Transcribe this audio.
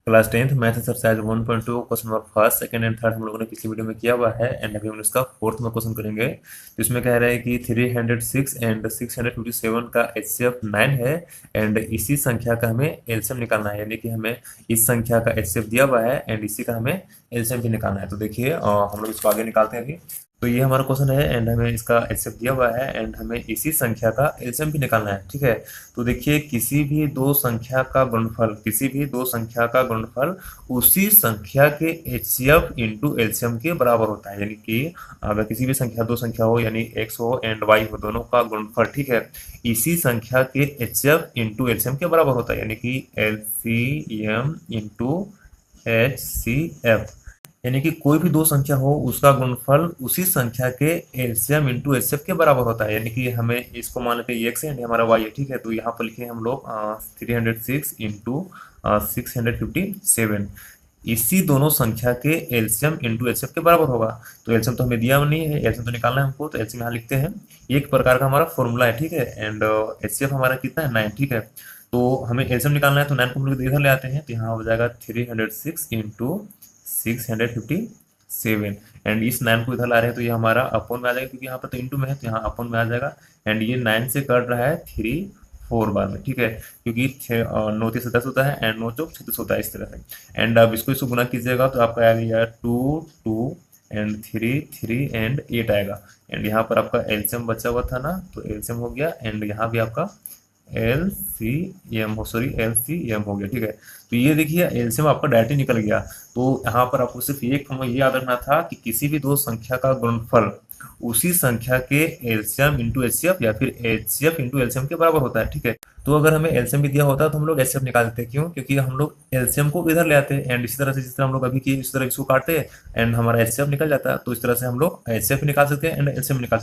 Class 10th math exercise 1.2 question number first second and third हम लोगों ने पिछली वीडियो में किया हुआ है एंड अभी हम इसका फोर्थ में क्वेश्चन करेंगे। तो इसमें कह रहा है कि 306 एंड 657 का एचसीएफ 9 है एंड इसी संख्या का हमें एलसीएम निकालना है, यानी कि हमें इस संख्या का एचसीएफ दिया हुआ है एंड इसी का हमें एलसीएम भी निकालना है। तो देखिए हम लोग इसको आगे निकालते हैं अभी। तो ये हमारा क्वेश्चन है एंड हमें इसका एचसीएफ दिया हुआ है एंड हमें इसी संख्या का एलसीएम भी निकालना है, ठीक है। तो देखिए किसी भी दो संख्या का गुणनफल, किसी भी दो संख्या का गुणनफल उसी संख्या के एचसीएफ इंटू एलसीएम के बराबर होता है, यानी कि अगर किसी भी संख्या दो संख्या हो यानी एक्स हो एंड वाई हो, दोनों का गुणनफल, ठीक है, इसी संख्या के एचसीएफ इंटू एलसीएम के बराबर होता है, यानी कि एलसीएम इंटू एचसीएफ, यानी कि कोई भी दो संख्या हो उसका गुणनफल उसी संख्या के एलसीएम इंटू एचसीएफ के बराबर होता है, यानी कि हमें इसको मान लेते हैं एक्स है हमारा वाई है, ठीक है। तो यहाँ पर लिखे हम लोग 306 इंटू 657, इसी दोनों संख्या के एलसीएम इंटू एचसीएफ के बराबर होगा। तो एलसीएम तो हमें दिया नहीं है, एलसीएम तो निकालना है हमको, तो एलसीएम यहाँ लिखते हैं। एक प्रकार का हमारा फॉर्मूला है, ठीक है, एंड एचसीएफ हमारा कितना है 9, ठीक है। तो हमें एलसीएम निकालना है, तो 9 को हम लोग इधर ले आते हैं, तो यहाँ हो जाएगा 306 इंटू 657 एंड इस 9 को इधर ला रहे हैं तो ये हमारा अपॉन में आ जाएगा, क्योंकि यहाँ पर तो इंटू में है तो यहाँ अपॉन में आ जाएगा एंड ये 9 से कट रहा है 3 4 बार में, ठीक है, क्योंकि 9 3 10 होता है एंड 9 चौक 36 होता है, इस तरह से। एंड अब इसको गुना कीजिएगा तो आपका आएगा 2 2 एंड 3 3 एंड 8 आएगा एंड यहाँ पर आपका एलसीएम बचा हुआ था ना, तो एलसीएम हो गया एंड यहाँ भी आपका एलसीएम हो गया, ठीक है। तो ये देखिए एलसीएम आपका डायरेक्ट ही निकल गया। तो यहाँ पर आपको सिर्फ एक हमें ये याद रखना था कि किसी भी दो संख्या का गुणनफल उसी संख्या के एलसीएम इंटू एचसीएफ या फिर एचसीएफ इंटू एलसीएम के बराबर होता है, ठीक है। तो अगर हमें एलसीएम भी दिया होता तो हम लोग एचसीएफ निकाल देते, क्यों? क्योंकि हम लोग एलसीएम को इधर ले आते एंड इसी तरह से जिस तरह हम लोग अभी किए इस तरह इसको काटते एंड हमारा एचसीएफ निकल जाता है। तो इस तरह से हम लोग एचसीएफ निकाल सकते हैं एंड एलसीएम निकाल सकते हैं।